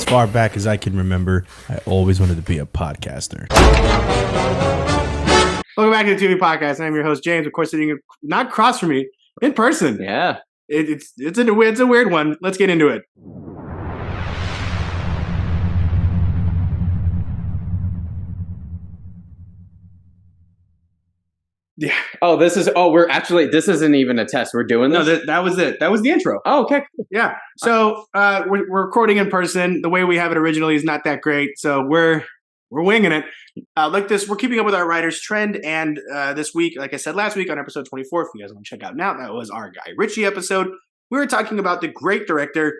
far back as I can remember, I always wanted to be a podcaster. Welcome back to the Tu-Vie podcast. I'm your host, James. Of course, sitting not across from me, in person. Yeah. It's a weird one. Let's get into it. Yeah. This isn't even a test. We're doing this? No, that was it. That was the intro. Oh, okay. Yeah. So we're recording in person. The way we have it originally is not that great. So we're winging it. Like this, we're keeping up with our writer's trend. And this week, like I said last week on episode 24, if you guys want to check out now, that was our Guy Ritchie episode. We were talking about the great director,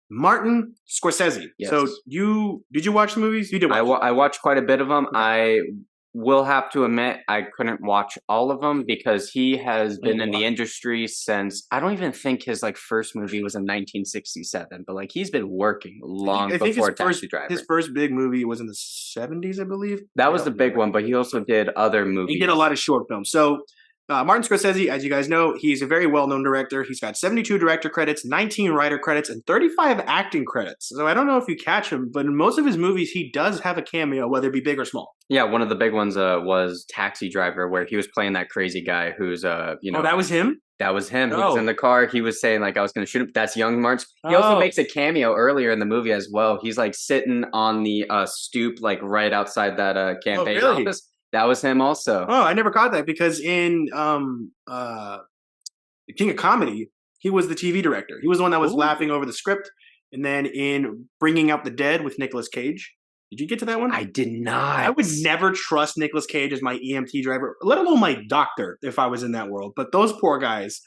Martin Scorsese. Yes. So did you watch the movies? You did watch I watched quite a bit of them. I will have to admit I couldn't watch all of them because he has been in the industry since, I don't even think his first movie was in 1967, but he's been working long before Taxi Driver. His first big movie was in the 70s, I believe. That was the big one, but he also did other movies. He did a lot of short films. So Martin Scorsese, as you guys know, he's a very well-known director. He's got 72 director credits, 19 writer credits, and 35 acting credits. So I don't know if you catch him, but in most of his movies, he does have a cameo, whether it be big or small. Yeah, one of the big ones was Taxi Driver, where he was playing that crazy guy who's, Oh, that was him? That was him. He was in the car. He was saying, I was going to shoot him. That's young Martin. He also makes a cameo earlier in the movie as well. He's, sitting on the stoop, right outside that campaign office. That was him also. Oh, I never caught that because in The King of Comedy, he was the TV director. He was the one that was laughing over the script. And then in Bringing Out the Dead with Nicolas Cage. Did you get to that one? I did not. I would never trust Nicolas Cage as my EMT driver, let alone my doctor if I was in that world. But those poor guys,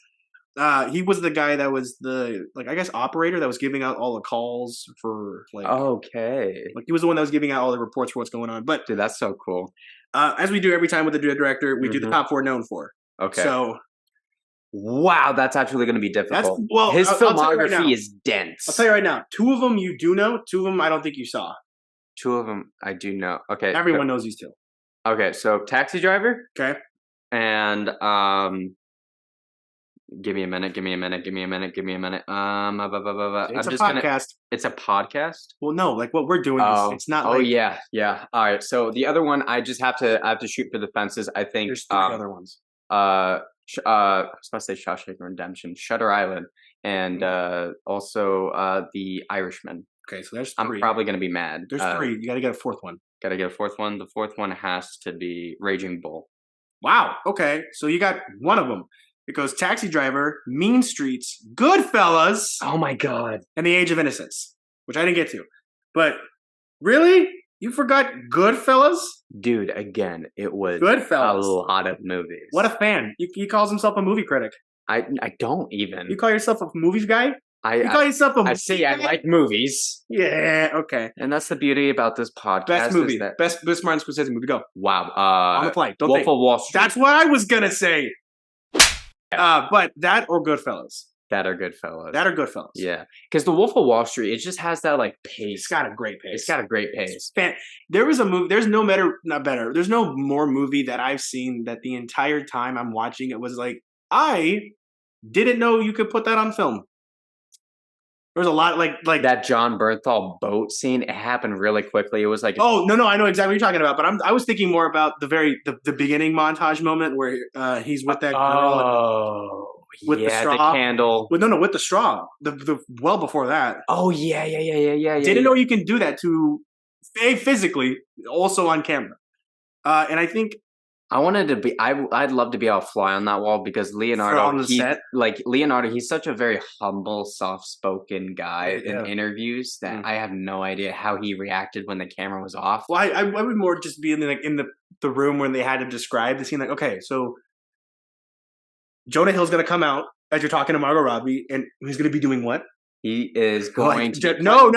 he was the guy that was the, operator that was giving out all the calls for, Okay. He was the one that was giving out all the reports for what's going on. But dude, that's so cool. As we do every time with the director, we do the top 4 known for. Okay. So, wow, that's actually going to be difficult. His I'll filmography is dense. I'll tell you right now. 2 of them you do know. 2 of them I don't think you saw. 2 of them I do know. Okay. Everyone knows these 2. Okay, so Taxi Driver. Okay. And give me a minute. It's I'm a podcast. It's a podcast? Well, no, what we're doing is it's not Oh, yeah. All right. So the other one, I have to shoot for the fences. I think there's 3 other ones. I was about to say Shawshank Redemption, Shutter Island, and also The Irishman. Okay, so there's 3. I'm probably going to be mad. There's 3. You got to get a 4th one. Got to get a 4th one. The 4th one has to be Raging Bull. Wow. Okay, so you got one of them. It goes Taxi Driver, Mean Streets, Goodfellas. Oh my God. And The Age of Innocence, which I didn't get to. But really? You forgot Goodfellas? Dude, again, it was Goodfellas. A lot of movies. What a fan. He calls himself a movie critic. I don't even. You call yourself a movies guy? You call yourself a movie guy? I like movies. Yeah, okay. And that's the beauty about this podcast. Best movie. Best Martin Scorsese movie. Go. Wow. On the fly. Don't Wolf think. of Wall Street. That's what I was going to say. But that or Goodfellas. That or Goodfellas. Yeah. Because the Wolf of Wall Street, it just has that pace. It's got a great pace. There was a movie. There's no better. There's no more movie that I've seen that the entire time I'm watching it was I didn't know you could put that on film. There was a lot like that John Bernthal boat scene. It happened really quickly. It was oh no, I know exactly what you're talking about. But I was thinking more about the beginning montage moment where he's with that girl. With the straw. The candle. With the straw. The well before that. Oh yeah. Didn't know you can do that to physically, also on camera. And I think I wanted to be. I'd love to be able to fly on that wall because Leonardo. On the set? Leonardo, he's such a very humble, soft-spoken guy in interviews that I have no idea how he reacted when the camera was off. Well, I would more just be in the room when they had to describe the scene. Okay, so Jonah Hill's gonna come out as you're talking to Margot Robbie, and he's gonna be doing what? He is going to. No.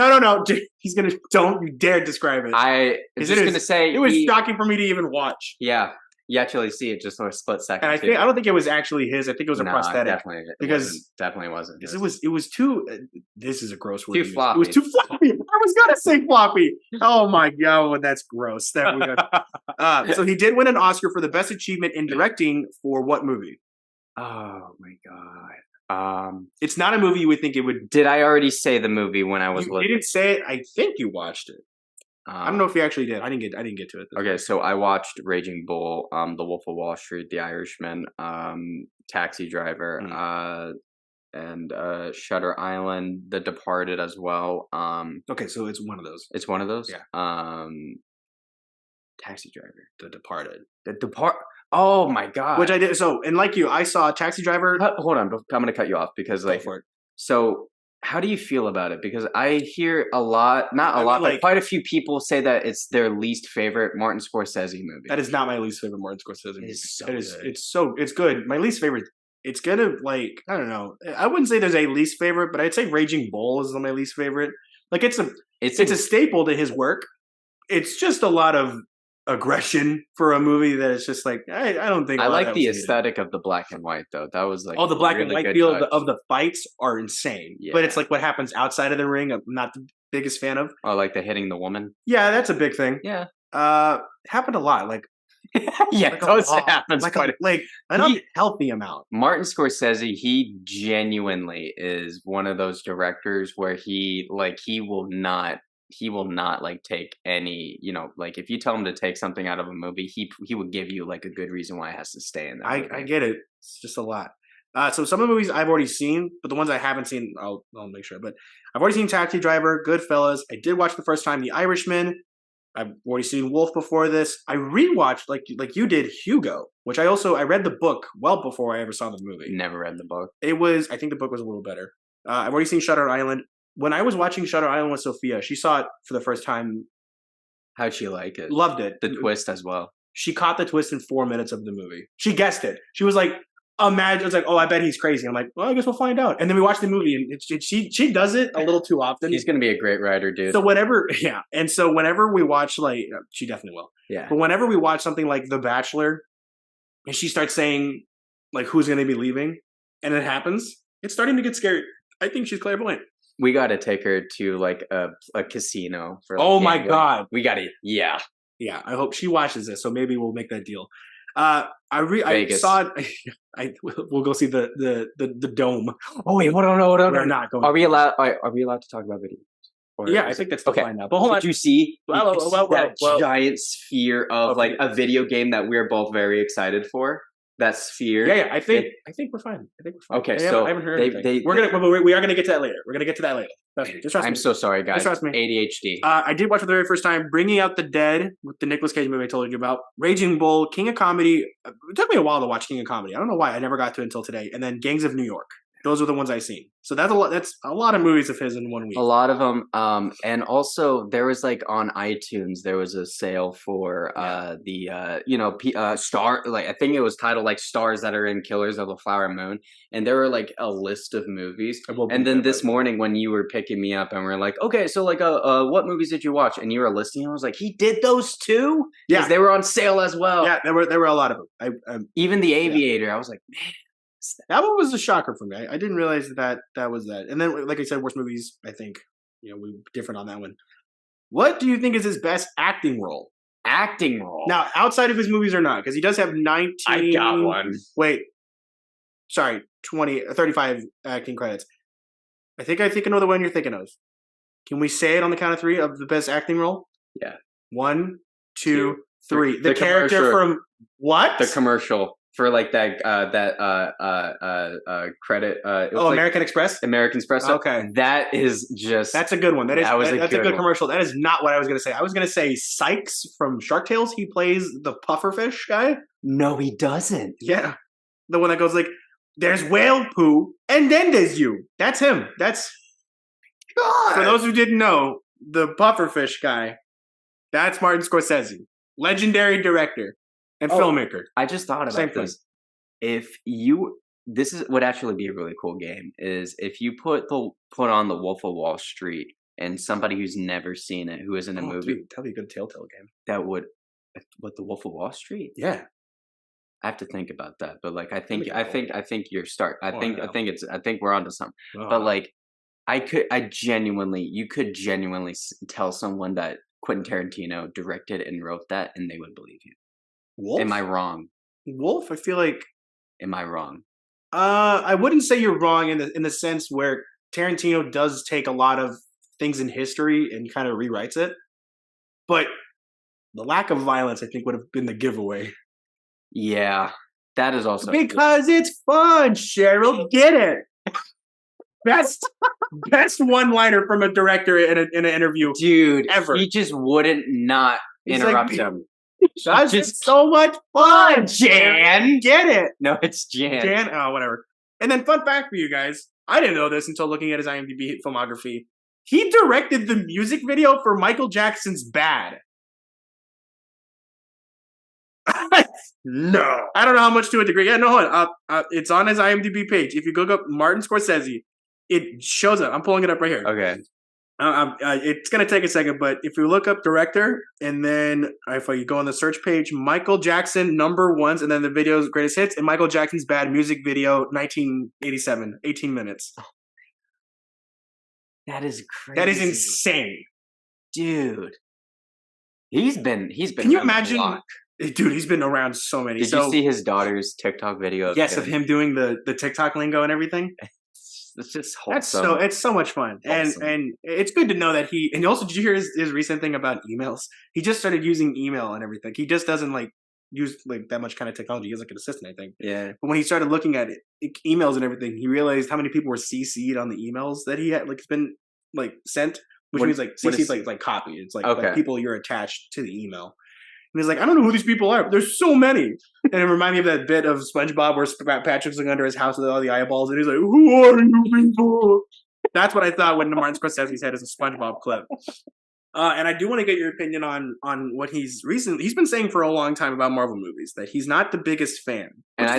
He's gonna. Don't you dare describe it. I was just gonna say it was shocking for me to even watch. Yeah. You actually see it just for a split second. And I don't think it was actually his. I think it was a prosthetic. Definitely wasn't. It was too. This is a gross word. Too floppy. It was too floppy. I was gonna say floppy. Oh my god, that's gross. So he did win an Oscar for the best achievement in directing for what movie? Oh my god. It's not a movie you would think it would. Did I already say the movie when I was You looking? didn't say it. I think you watched it. I don't know if you actually did. I didn't get to it. Okay, so I watched Raging Bull, The Wolf of Wall Street, The Irishman, Taxi Driver, and Shutter Island, The Departed as well. Okay, so it's one of those. It's one of those. Yeah. Taxi Driver, The Departed. Oh my god! Which I did. So, and like you, I saw Taxi Driver. Hold on, I'm gonna cut you off because Go for it. So. How do you feel about it? Because I hear a lot, but quite a few people say that it's their least favorite Martin Scorsese movie. That is not my least favorite Martin Scorsese movie. It's good. My least favorite. It's gonna I don't know. I wouldn't say there's a least favorite, but I'd say Raging Bull is my least favorite. Like it's a staple to his work. It's just a lot of aggression for a movie that is just like I don't think. I like the aesthetic of the black and white though. That was like the black and white feel of the fights are insane. Yeah. But it's like what happens outside of the ring. I'm not the biggest fan of. Oh, like the hitting the woman. Yeah, that's a big thing. Yeah, happened a lot. Like yeah, those happens quite an unhealthy amount. Martin Scorsese, he genuinely is one of those directors where he will not like take any, like if you tell him to take something out of a movie, he would give you like a good reason why it has to stay in there. I get it. It's just a lot. So some of the movies I've already seen, but the ones I haven't seen, I'll make sure. But I've already seen Taxi Driver, Goodfellas. I did watch the first time The Irishman. I've already seen Wolf before this. I rewatched like you did Hugo, which I read the book well before I ever saw the movie. Never read the book. I think the book was a little better. I've already seen Shutter Island. When I was watching Shutter Island with Sophia, she saw it for the first time. How'd she like it? Loved it. The twist as well. She caught the twist in 4 minutes of the movie. She guessed it. She was like, imagine, it's like, oh, I bet he's crazy. I'm like, well, I guess we'll find out. And then we watched the movie, and she does it a little too often. He's going to be a great writer, dude. So whenever we watch, she definitely will. Yeah. But whenever we watch something like The Bachelor, and she starts saying, like, who's going to be leaving, and it happens, it's starting to get scary. I think she's clairvoyant. We got to take her to like a casino for. Oh my god! We got to, yeah. I hope she watches this, so maybe we'll make that deal. I saw it. We'll go see the dome. Oh wait, hold on. We're not going. Are we allowed to talk about video? Yeah, I think that's still fine now. But hold on. Did you see that well, giant sphere of like a video game that we're both very excited for? That sphere. Yeah. I think we're fine. Okay, so I haven't heard anything. We are gonna get to that later. We're gonna get to that later. Just trust me. I'm so sorry, guys. Just trust me. ADHD. I did watch for the very first time Bringing Out the Dead with the Nicolas Cage movie I told you about. Raging Bull, King of Comedy. It took me a while to watch King of Comedy. I don't know why. I never got to it until today. And then Gangs of New York. Those are the ones I've seen. So that's a lot of movies of his in 1 week. A lot of them. And also there was like on iTunes, there was a sale for star, like I think it was titled like Stars That Are in Killers of the Flower Moon. And there were like a list of movies. And then this morning when you were picking me up and we're like, okay, so like what movies did you watch? And you were listing, I was like, he did those too? Yeah. Because they were on sale as well. Yeah, there were a lot of them. Even The Aviator, I was like, man. That one was a shocker for me. I didn't realize that was that. And then, like I said, worst movies, I think, we're different on that one. What do you think is his best acting role? Acting role? Now, outside of his movies or not, because he does have 19... I got one. Wait. Sorry, 35 acting credits. I think I know the one you're thinking of. Can we say it on the count of three of the best acting role? Yeah. 1, 2, 3. The character from what? The commercial. For like that credit. American Express? American Express. Okay. That's a good one. That's a good one. commercial. That is not what I was going to say. I was going to say Sykes from Shark Tales. He plays the pufferfish guy. No, he doesn't. Yeah. The one that goes like, there's whale poo, and then there's you. That's him. That's... God. For those who didn't know, the pufferfish guy, that's Martin Scorsese. Legendary director. And filmmaker. I just thought about this. This would actually be a really cool game. Is if you put on the Wolf of Wall Street and somebody who's never seen it, who is in a movie, dude, that'd be a good Telltale game. That would, what, the Wolf of Wall Street? Yeah, I have to think about that. But like, I think you're start. I think we're onto something. Oh. But like, you could genuinely tell someone that Quentin Tarantino directed and wrote that, and they would believe you. Wolf? Am I wrong? Wolf? I feel like... Am I wrong? I wouldn't say you're wrong in the sense where Tarantino does take a lot of things in history and kind of rewrites it, but the lack of violence, I think, would have been the giveaway. Yeah, that is also Because it's fun, Cheryl. Get it? Best one-liner from a director in an interview, dude. ever. He just wouldn't not interrupt him. That's just so much fun, Jan. Get it? No, it's Jan. Jan? Oh, whatever. And then, fun fact for you guys: I didn't know this until looking at his IMDb filmography. He directed the music video for Michael Jackson's "Bad." No, I don't know how much to a degree. Yeah, no, hold on. It's on his IMDb page. If you look up Martin Scorsese, it shows up. I'm pulling it up right here. Okay. It's gonna take a second, but if you look up director and then if you go on the search page, Michael Jackson #1s, and then the video's greatest hits, and Michael Jackson's "Bad" music video, 1987, 18 minutes. That is crazy. That is insane, dude. He's been. Can you imagine? Dude, he's been around so many. Did you see his daughter's TikTok video? Of him doing the TikTok lingo and everything? It's just wholesome. It's so much fun. And it's good to know that and also, did you hear his recent thing about emails? He just started using email and everything. He just doesn't use that much kind of technology. He has an assistant, I think. Yeah. But when he started looking at emails and everything, he realized how many people were CC'd on the emails that he had been sent, which means CC'd like copy. It's like people you're attached to the email. And he's like, I don't know who these people are, but there's so many. And it reminded me of that bit of SpongeBob where Patrick's looking under his house with all the eyeballs, and he's like, who are you people? That's what I thought when Martin Scorsese said is a SpongeBob clip. And I do want to get your opinion on what he's been saying for a long time about Marvel movies, that he's not the biggest fan.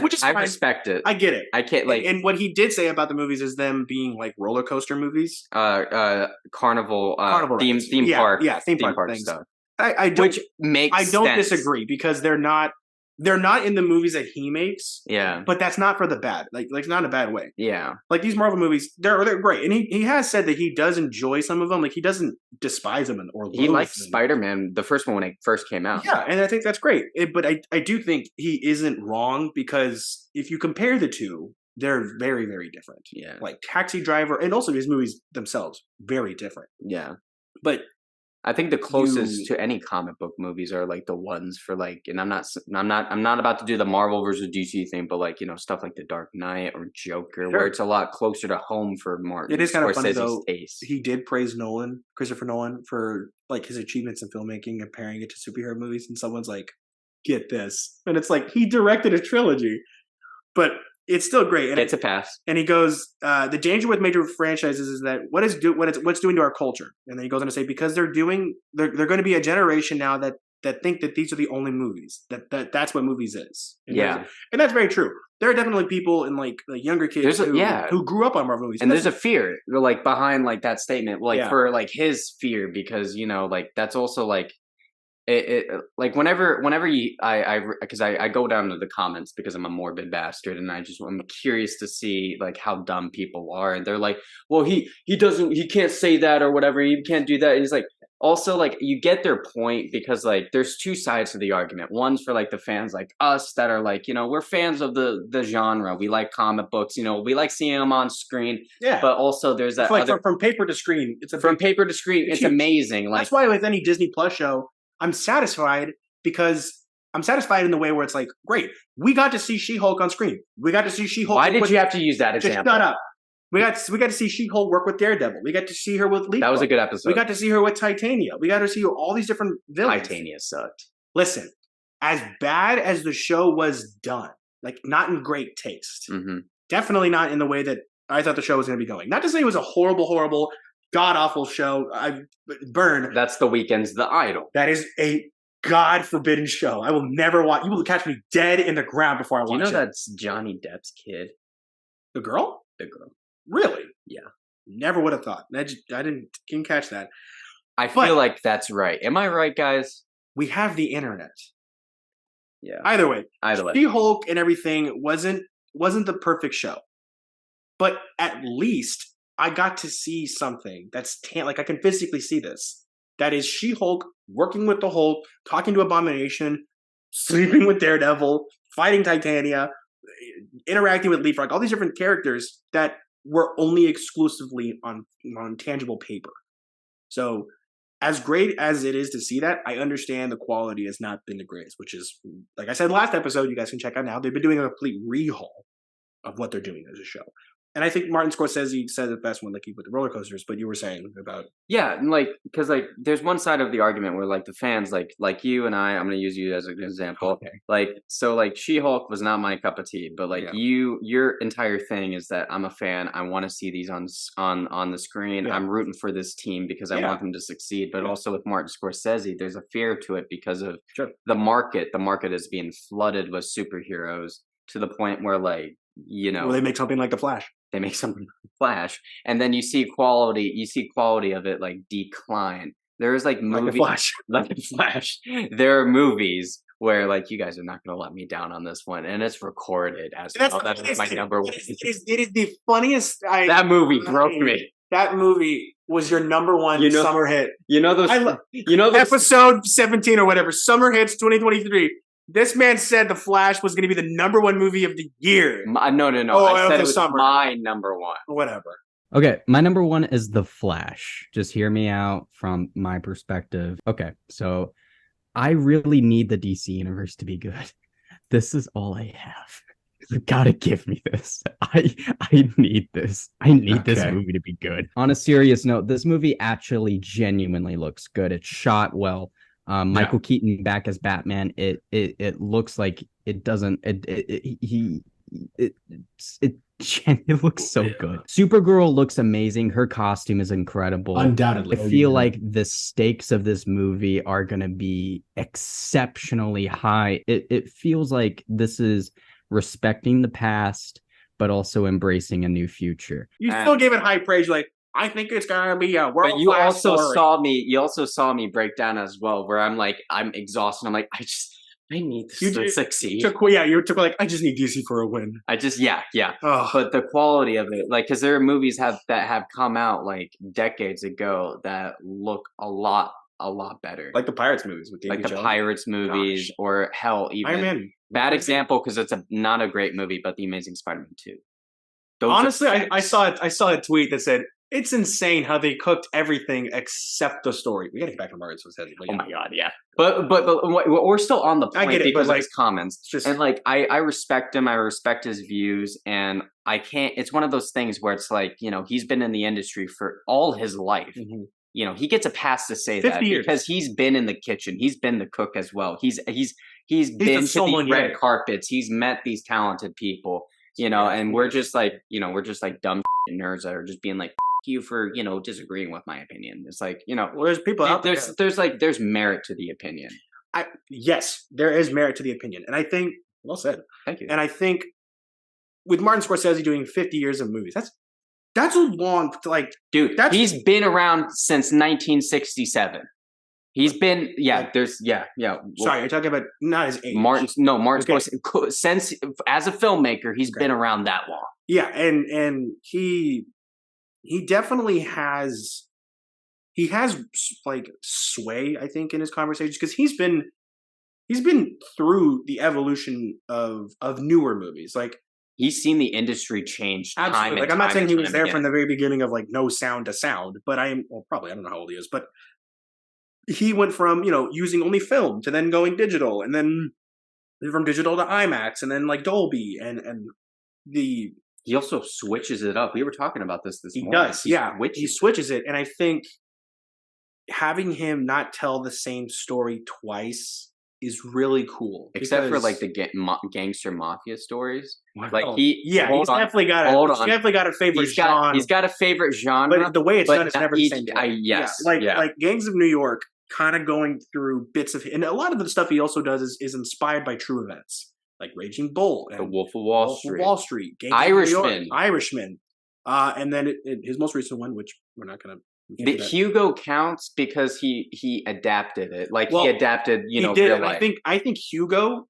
Which is I fine. Respect it. I get it. I can't and what he did say about the movies is them being like roller coaster movies. Carnival theme park. Yeah, theme park things. Stuff. I don't, which makes I don't sense. disagree, because they're not in the movies that he makes. Yeah. But that's not for the bad. Like it's not in a bad way. Yeah. Like these Marvel movies, they're great. And he has said that he does enjoy some of them. Like he doesn't despise them or he liked Spider-Man, the first one when it first came out. Yeah, and I think that's great. But I do think he isn't wrong, because if you compare the two, they're very, very different. Yeah. Like Taxi Driver, and also these movies themselves, very different. Yeah. But I think the closest to any comic book movies are the ones for and I'm not about to do the Marvel versus DC thing, but stuff like The Dark Knight or Joker, where it's a lot closer to home for Martin. It is kind of funny though. Taste. He did praise Christopher Nolan, for his achievements in filmmaking, comparing it to superhero movies, and someone's like, "Get this," and it's like he directed a trilogy, but it's still great. And it's a pass. And he goes, the danger with major franchises is that what's doing to our culture. And then he goes on to say, because they're going to be a generation now that think that these are the only movies, that's what movies is. And that's very true. There are definitely people in younger kids who grew up on Marvel movies. And there's a fear behind that statement, for his fear, because that's also it whenever I go down to the comments because I'm a morbid bastard, and I'm curious to see how dumb people are, and they're like, well, he can't say that or whatever, he can't do that. And he's also you get their point, because there's two sides to the argument. One's for the fans like us that are we're fans of the genre, we like comic books, we like seeing them on screen. Yeah. But also there's that from paper to screen, it's amazing. That's why with any Disney Plus show, I'm satisfied, because I'm satisfied in the way where it's great, we got to see She-Hulk on screen. We got to see She-Hulk. Why did you have to use that example? Just shut up. We got to see She-Hulk work with Daredevil. We got to see her with Leap. That was a good episode. We got to see her with Titania. We got to see all these different villains. Titania sucked. Listen, as bad as the show was done, not in great taste. Mm-hmm. Definitely not in the way that I thought the show was going to be going. Not to say it was a horrible, god-awful show. Burn. That's The Weeknd's The Idol. That is a god-forbidden show. I will never watch. You will catch me dead in the ground before I watch it. Do you know that's Johnny Depp's kid? The girl? The girl. Really? Yeah. Never would have thought. I didn't catch that. I feel like that's right. Am I right, guys? We have the internet. Yeah. Either way. She-Hulk and everything wasn't the perfect show. But at least I got to see something that's I can physically see this. That is She-Hulk working with the Hulk, talking to Abomination, sleeping with Daredevil, fighting Titania, interacting with Leapfrog, all these different characters that were only exclusively on tangible paper. So as great as it is to see that, I understand the quality has not been the greatest, which is, like I said last episode, you guys can check out now, they've been doing a complete rehaul of what they're doing as a show. And I think Martin Scorsese said it best when like he put the roller coasters, but you were saying about because there's one side of the argument where like the fans like you and I'm going to use you as an example. Okay. So She-Hulk was not my cup of tea, but your entire thing is that I'm a fan. I want to see these on the screen. Yeah. I'm rooting for this team because I want them to succeed. But also with Martin Scorsese, there's a fear to it because of the market. The market is being flooded with superheroes to the point where well, they make something like The Flash. They make something like Flash, and then you see quality of it decline. There is movies like The Flash. There are movies where you guys are not going to let me down on this one, and it's recorded as well. That is my number one. It is the funniest. That movie broke me. That movie was your number one summer hit. Episode 17 or whatever, summer hits 2023. This man said The Flash was going to be the number one movie of the year. No. I said it was my number one. Whatever. Okay, my number one is The Flash. Just hear me out from my perspective. Okay, so I really need the DC universe to be good. This is all I have. You gotta give me this. I need this. I need this movie to be good. On a serious note, this movie actually genuinely looks good. It's shot well. Michael Keaton back as Batman. It looks like it doesn't. It looks so good. Supergirl looks amazing. Her costume is incredible. Undoubtedly, I feel like the stakes of this movie are gonna be exceptionally high. It feels like this is respecting the past, but also embracing a new future. You still gave it high praise. You're like, I think it's gonna be a world. But you also saw me break down as well, where I'm exhausted. I'm like, I need this to succeed. You took I just need DC for a win. But the quality of it, because there are movies that have come out decades ago that look a lot better, like the Pirates movies with Davy Jones. Pirates movies, or hell, even Iron Man. Bad example because it's not a great movie, but The Amazing Spider-Man 2. Honestly, I saw a tweet that said, it's insane how they cooked everything except the story. We gotta get back to Martin Scorsese. Oh my god, yeah. But we're still on the point because of his comments. And I respect him. I respect his views, and I can't. It's one of those things where it's he's been in the industry for all his life. Mm-hmm. He gets a pass to say that because he's been in the kitchen. He's been the cook as well. He's been to these red carpets. He's met these talented people. And we're just dumb nerds that are just being like, you for disagreeing with my opinion. It's well, there's people out there. There's merit to the opinion. Yes, there is merit to the opinion, and I think well said. Thank you. And I think with Martin Scorsese doing 50 years of movies, that's a long dude. He's been around since 1967. He's been Sorry, you're talking about not his age. Martin Scorsese, since as a filmmaker, he's been around that long. Yeah, and he definitely has sway, I think, in his conversations because he's been through the evolution of newer movies. He's seen the industry change. Absolutely. I'm not saying he was there from the very beginning of no sound to sound, but I don't know how old he is, but he went from using only film to then going digital, and then from digital to IMAX, and then Dolby, and he also switches it up. We were talking about this morning. Does, he switches it, and I think having him not tell the same story twice is really cool. Except for the gangster mafia stories. He's definitely got a favorite genre. He's got a favorite genre, but the way it's done is never the same. Gangs of New York, kind of going through bits of, and a lot of the stuff he also does is inspired by true events. Like Raging Bull, The Wolf of Wall Street, Irishman, and then his most recent one, which we're not going to. Hugo counts because he adapted it, he adapted, he did, real life. I think Hugo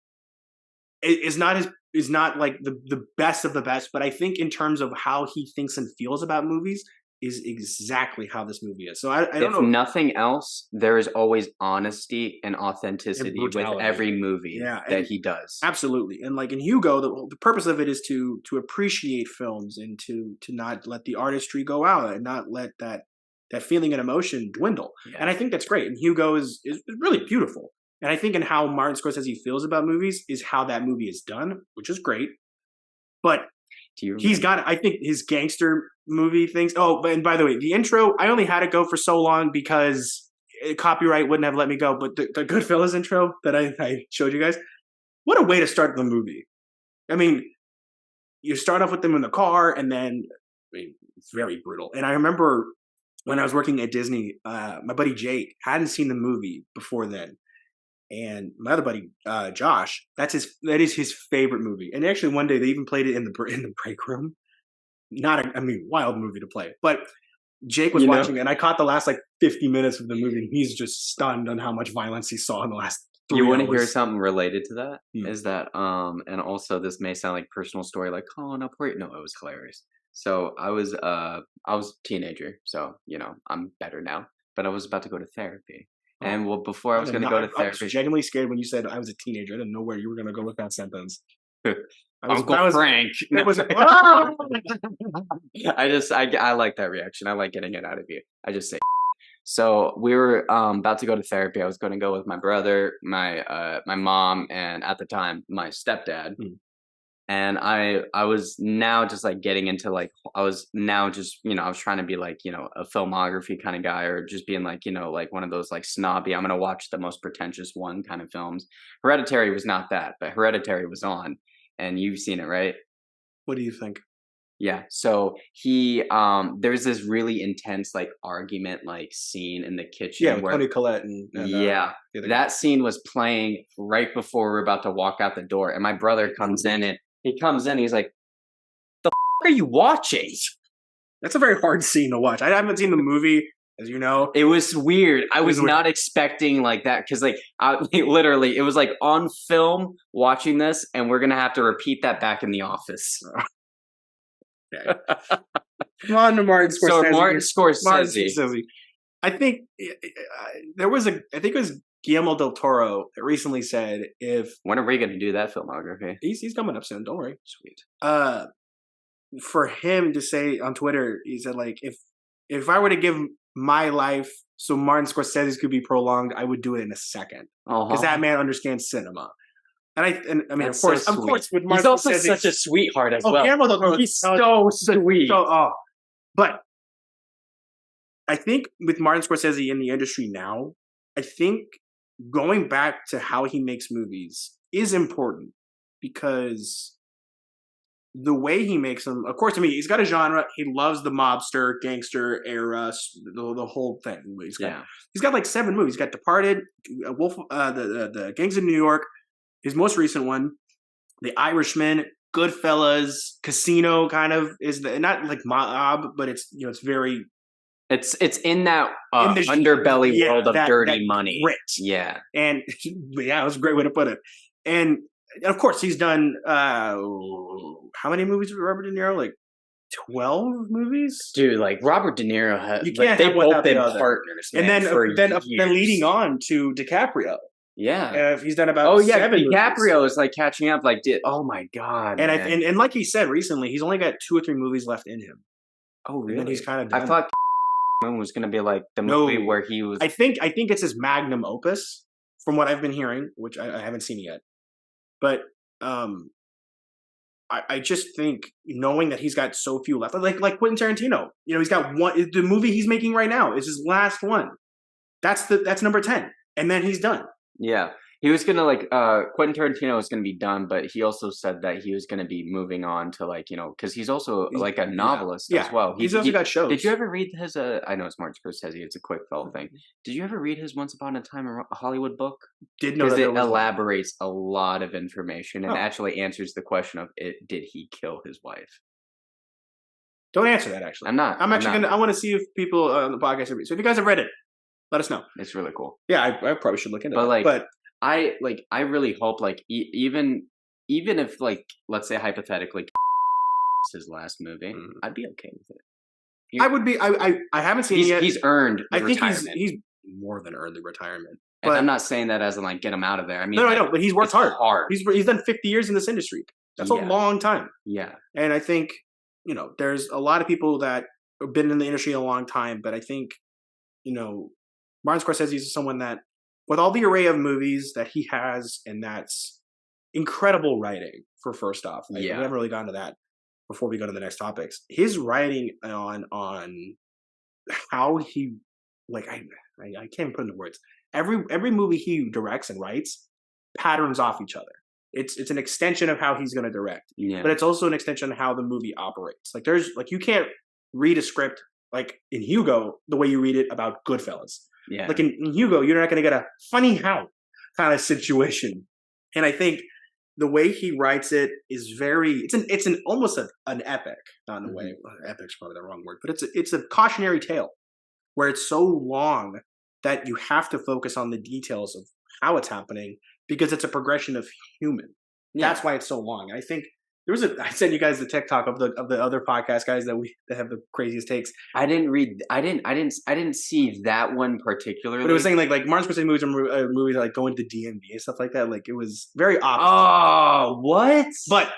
is not the best of the best, but I think in terms of how he thinks and feels about movies, is exactly how this movie is. So I don't If know. nothing else, there is always honesty and authenticity And with brutality. every movie that he does. Absolutely. And like in Hugo, the purpose of it is to appreciate films and to not let the artistry go out and not let that feeling and emotion dwindle. Yeah. And I think that's great. And Hugo is really beautiful. And I think in how Martin Scorsese feels about movies is how that movie is done, which is great. But he's got, I think, his gangster movie things. Oh, and by the way, the intro, I only had to go for so long because copyright wouldn't have let me go. But the Goodfellas intro that I showed you guys, what a way to start the movie. I mean, you start off with them in the car, and then it's very brutal. And I remember when I was working at Disney, my buddy Jake hadn't seen the movie before then. And my other buddy, Josh, that is his favorite movie. And actually, one day they even played it in the break room. Wild movie to play. But Jake was watching it, and I caught the last 50 minutes of the movie, and he's just stunned on how much violence he saw in the last 3 hours. You want to hear something related to that? Is that and also this may sound like personal story, like no, it was hilarious. So I was a teenager, so I'm better now, but I was about to go to therapy. And before I was going to go to therapy, I was genuinely scared when you said I was a teenager. I didn't know where you were going to go with that sentence. Uncle Frank. It was. I like that reaction. I like getting it out of you. I just say. So we were about to go to therapy. I was going to go with my brother, my mom, and at the time my stepdad. And I was now just getting into I was now just I was trying to be a filmography kind of guy, or just being one of those snobby, I'm gonna watch the most pretentious one kind of films. Hereditary was not that, but Hereditary was on, and you've seen it, right? What do you think? Yeah. So he there's this really intense argument scene in the kitchen. Yeah, where Tony Collette and that scene was playing right before we're about to walk out the door, and my brother comes in and. He comes in, he's like, "The are you watching?" That's a very hard scene to watch. I haven't seen the movie, as you know. It was weird. I was not expecting that, because literally, it was on film watching this, and we're gonna have to repeat that back in the office. Okay. Come on to Martin Scorsese. So Martin Scorsese. I think I think it was Guillermo del Toro that recently said, when are we going to do that filmography? He's coming up soon. Don't worry. Sweet. For him to say on Twitter, he said if I were to give my life so Martin Scorsese's could be prolonged, I would do it in a second, because that man understands cinema. And I mean, That's of course, with Martin he's also Scorsese, such a sweetheart as well. Guillermo del Toro, he's so sweet. But I think with Martin Scorsese in the industry now, I think going back to how he makes movies is important, because the way he makes them, of course, he's got a genre. He loves the mobster, gangster era, the whole thing. He's got 7 movies. He's got Departed, Wolf, the Gangs of New York, his most recent one, The Irishman, Goodfellas, Casino, kind of is not mob, but it's it's very. It's in that underbelly world of dirty money. Grit. Yeah. And that was a great way to put it. And of course, he's done how many movies with Robert De Niro? 12 movies? Dude, Robert De Niro has they've both been partners. And man, then leading on to DiCaprio. Yeah. He's done about 7 DiCaprio movies. is catching up. Oh my God. And and like he said recently, he's only got 2 or 3 movies left in him. Oh, really? And then he's kind of done. I thought was going to be the movie where he was. I think it's his magnum opus, from what I've been hearing, which I haven't seen yet. But I just think, knowing that he's got so few left, like Quentin Tarantino, he's got one. The movie he's making right now is his last one. That's number 10, and then he's done. Yeah. He was gonna Quentin Tarantino was gonna be done, but he also said that he was gonna be moving on to because he's also a novelist as well. He's also got shows. Did you ever read his? I know it's Martin Scorsese. It's a quick fellow thing. Did you ever read his Once Upon a Time in Hollywood book? Did know because it elaborates a lot of information and actually answers the question of did he kill his wife? Don't answer that. Actually, I'm not. I want to see if people on the podcast have read. So if you guys have read it, let us know. It's really cool. Yeah, I probably should look into it. But I really hope even if let's say hypothetically his last movie, I'd be okay with it. I would be. I haven't seen it yet. He's earned the I think retirement. he's more than earned the retirement. And But I'm not saying that as in like get him out of there. I mean, no, I like, know, but he's worked it's hard. He's done 50 years in this industry. That's a Yeah. long time. Yeah. And I think, there's a lot of people that have been in the industry a long time, but I think, Martin Scorsese is someone that, with all the array of movies that he has, and that's incredible writing for first off. We haven't really gotten to that before we go to the next topics. His writing on how he, like, I can't even put into words. Every movie he directs and writes patterns off each other. It's an extension of how he's going to direct, but it's also an extension of how the movie operates. Like you can't read a script like in Hugo the way you read it about Goodfellas. Yeah. Like in Hugo, you're not going to get a funny how kind of situation. And I think the way he writes it is it's an almost an epic, not in a way. Epic's probably the wrong word, but it's a cautionary tale where it's so long that you have to focus on the details of how it's happening because it's a progression of human. That's why it's so long. I think I sent you guys the TikTok of the other podcast guys that have the craziest takes. I didn't see that one particularly. But it was saying like Martin Scorsese movies are movies that like go into DMV and stuff like that. Like it was very obvious. Oh, what? But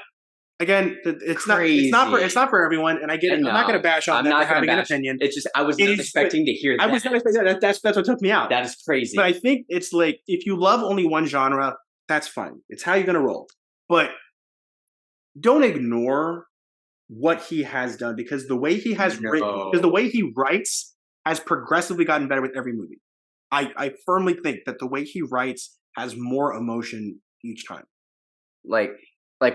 again, it's not for everyone, and I get it. I'm not going to bash on them for having an opinion. It's just I was not expecting to hear that. I was not expecting that. That's what took me out. That is crazy. But I think it's like if you love only one genre, that's fine. It's how you're going to roll. But don't ignore what he has done because the way he has written, because the way he writes has progressively gotten better with every movie. I firmly think that the way he writes has more emotion each time. Like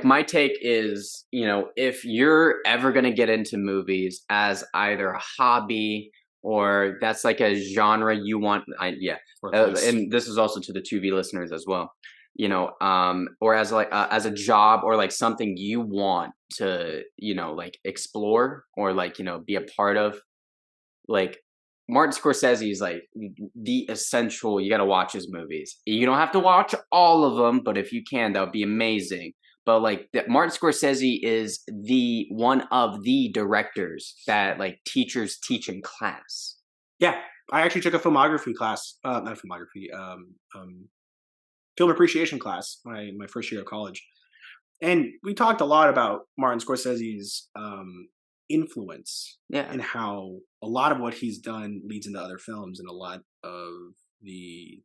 my take is, if you're ever going to get into movies as either a hobby or that's like a genre you want, and this is also to the Tu-Vie listeners as well, or as as a job or like something you want to, like explore or like, be a part of, like Martin Scorsese is like the essential. You got to watch his movies. You don't have to watch all of them, but if you can, that would be amazing. But like Martin Scorsese is one of the directors that like teachers teach in class. Yeah, I actually took a filmography class, not filmography, film appreciation class my first year of college, and we talked a lot about Martin Scorsese's influence and how a lot of what he's done leads into other films, and a lot of the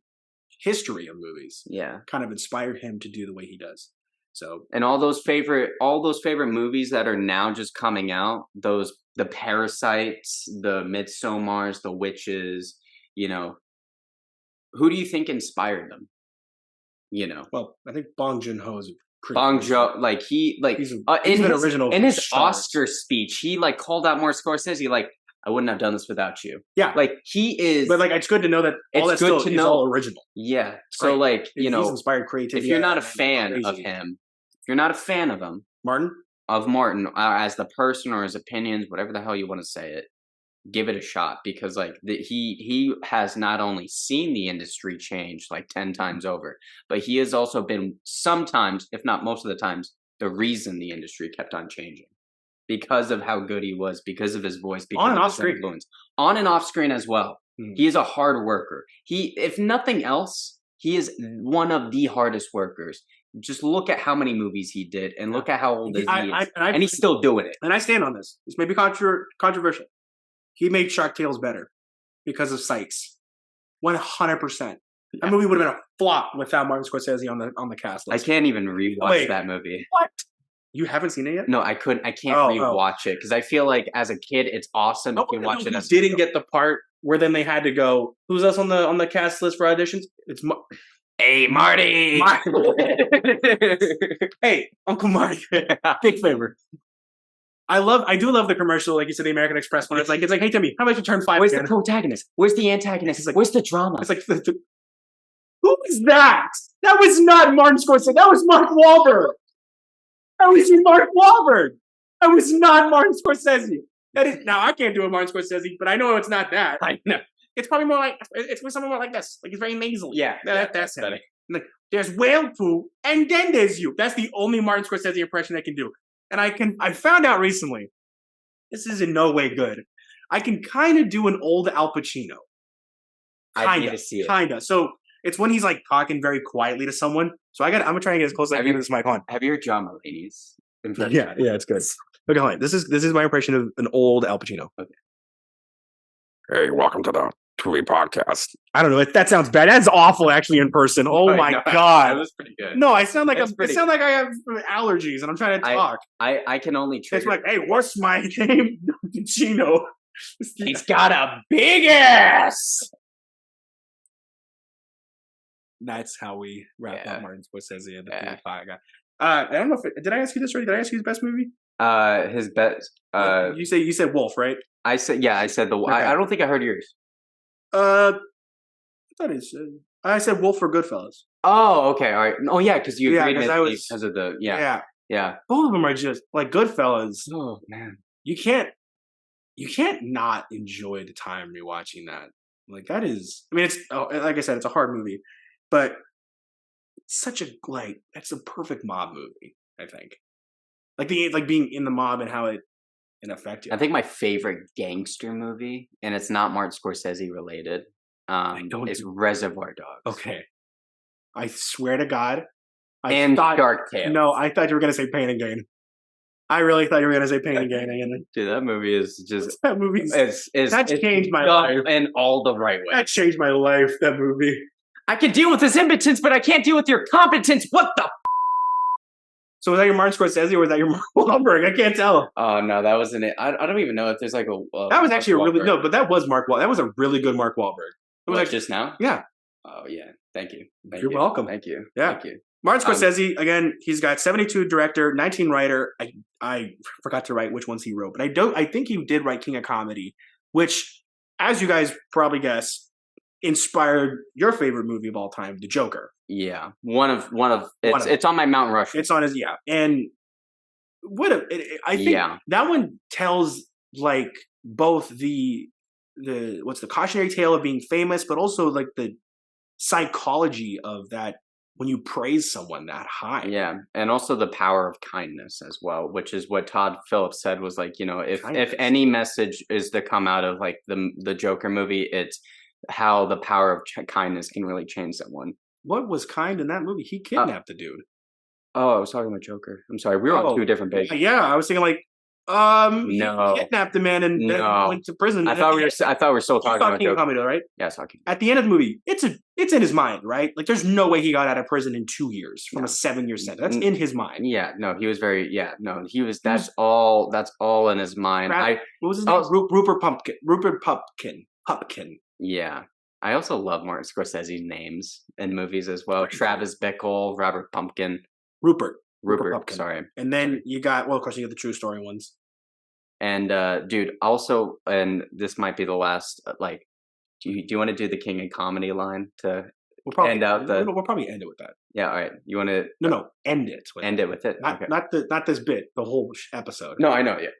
history of movies kind of inspired him to do the way he does. So, and all those favorite movies that are now just coming out, the Parasites, the Midsommars, the Witches, who do you think inspired them? Well, I think Bong Joon-ho is Bong Joon, he's an original. In his Oscar speech, he like called out more Scorsese, like, I wouldn't have done this without you. Yeah. Like he is. But like, it's good to know that all that still is all original. Yeah. So like, he's inspired creativity. If you're not a fan of him, Martin, as the person or his opinions, whatever the hell you want to say it, give it a shot because like he has not only seen the industry change like 10 times over, but he has also been sometimes, if not most of the times, the reason the industry kept on changing. Because of how good he was, because of his voice, because on and of off his screen, influence, on and off screen as well. He is a hard worker. If nothing else, he is one of the hardest workers. Just look at how many movies he did, and look at how old he is, and he's still doing it. And I stand on this. This may be controversial. He made Shark Tales better because of Sykes, 100%. That movie would have been a flop without Martin Scorsese on the cast list. I can't even rewatch that movie. What? You haven't seen it yet? No, I couldn't. I can't rewatch it because I feel like as a kid, it's awesome if you watch it. You didn't get the part where then they had to go. Who's else on the cast list for auditions? It's hey Marty. Hey Uncle Marty. Big favor. I do love the commercial, like you said, the American Express one. It's like, hey Timmy, how about you turn 5? Where's the protagonist? Where's the antagonist? It's like, where's the drama? It's like who is that? That was not Martin Scorsese. That was Mark Wahlberg. That was Mark Wahlberg. That was not Martin Scorsese. That is now I can't do a Martin Scorsese, but I know it's not that. I know. It's probably more like something more like this. Like it's very nasally. Yeah, that's him. Like there's whale poo, and then there's you. That's the only Martin Scorsese impression I can do. And I found out recently, this is in no way good. I can kind of do an old Al Pacino. I need to see it. Kinda. So it's when he's like talking very quietly to someone. So I'm gonna try and get as close as I can to this mic on. Have you heard John Mulaney's impression? Yeah, it's good. Okay, hold on. This is my impression of an old Al Pacino. Okay. Hey, welcome to the Tu-Vie podcast. I don't know. That sounds bad. That's awful, actually, in person. Oh my god, that was pretty good. No, I sound like That's I have allergies and I'm trying to talk. I can only It's trigger. like, hey, what's my name? Pacino. He's got a big ass. That's how we wrap Yeah. up Martin Scorsese and the Yeah. podcast. I don't know if did I ask you this already? Did I ask you his best movie? His best. You said Wolf, right? I said the. Okay. I don't think I heard yours. I thought I said Wolf for Goodfellas. Oh, okay, all right. Oh, yeah, because you agreed because of the yeah. Both of them are just like Goodfellas. Oh man, You can't not enjoy the time rewatching that. Like that is, I mean, it's like I said, it's a hard movie, but it's such a that's a perfect mob movie. I think, like being in the mob and how it affect you. I think my favorite gangster movie, and it's not Martin Scorsese related, is Reservoir Dogs. Okay, I swear to God, Dark Tale. No, I thought you were gonna say Pain and Gain. I really thought you were gonna say Pain and Gain. And Dude, that movie is just that movie. it's changed my life in all the right ways. That changed my life. That movie. I can deal with this impotence, but I can't deal with your competence. What the? So was that your Martin Scorsese or was that your Mark Wahlberg? I can't tell. Oh no, that wasn't it. I don't even know if there's like a. That was actually but that was Mark Wahlberg. That was a really good Mark Wahlberg. It was just now. Yeah. Oh yeah. Thank you. You're welcome. Thank you. Yeah. Thank you. Martin Scorsese, again, he's got 72 director, 19 writer. I forgot to write which ones he wrote, but I think he did write King of Comedy, which, as you guys probably guess, inspired your favorite movie of all time, The Joker. Yeah. One of it's on my Mount Rushmore. It's on his and I think that one tells like both the what's the cautionary tale of being famous, but also like the psychology of that when you praise someone that high. Yeah, and also the power of kindness as well, which is what Todd Phillips said was like, you know, if any message is to come out of like the Joker movie, it's how the power of kindness can really change someone. What was kind in that movie? He kidnapped the dude. Oh, I was talking about Joker. I'm sorry, we were on two different pages. Yeah, I was thinking like, he kidnapped the man and then went to prison. I thought we were still talking about King of Joker. Comedy, though, right? Yeah, talking. At the end of the movie, it's in his mind, right? Like, there's no way he got out of prison in 2 years from a 7-year sentence. That's in his mind. Yeah, no, he was very. Yeah, no, he was. That's all Oh, in his mind. What was his name? Rupert Pupkin. Yeah. I also love Martin Scorsese's names in movies as well. Travis Bickle, Robert Pumpkin. Rupert Pumpkin. Sorry. And then you got, well, of course, you got the true story ones. And, dude, also, and this might be the last, like, do you want to do the King of Comedy line to end out the... We'll probably end it with that. Yeah, all right. You want to... No, end it. End it with it? Not this bit, the whole episode. No, I know, yeah.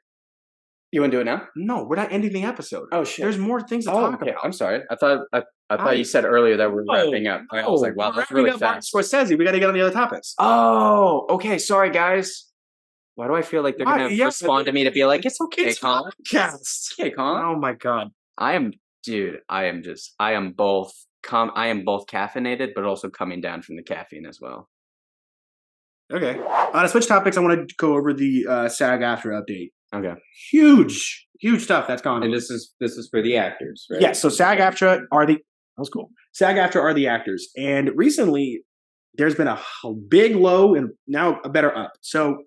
You want to do it now? No, we're not ending the episode. Oh, shit. There's more things to talk about. I'm sorry. I thought you said earlier that we're wrapping up. I was like, wow, that's really fast. Scorsese, we got to get on the other topics. Oh, okay. Sorry, guys. Why do I feel like they're going to respond to me to be like, it's okay, Colin. Yes. Okay, Colin. Oh my God. I am both caffeinated, but also coming down from the caffeine as well. Okay. To switch topics, I want to go over the SAG-AFTRA update. Okay. Huge stuff that's gone on. And this is for the actors, right? Yeah. So SAG-AFTRA that was cool. SAG-AFTRA are the actors, and recently there's been a big low and now a better up. So.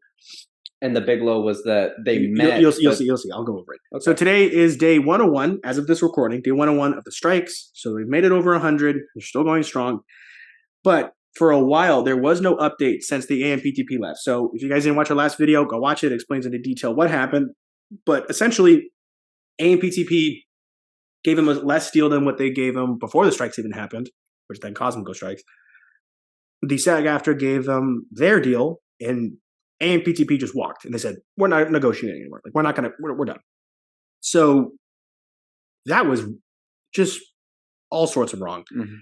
And the big low was that they met. You'll see. I'll go over it. Okay. So today is day 101, as of this recording, day 101 of the strikes. So they've made it over 100. They're still going strong. But for a while, there was no update since the AMPTP left. So if you guys didn't watch our last video, go watch it. It explains into detail what happened. But essentially, AMPTP gave them less deal than what they gave them before the strikes even happened, which then caused them to go strikes. The SAG-AFTRA gave them their deal, and AMPTP just walked, and they said, we're not negotiating anymore. Like, we're done. So that was just all sorts of wrong. Mm-hmm.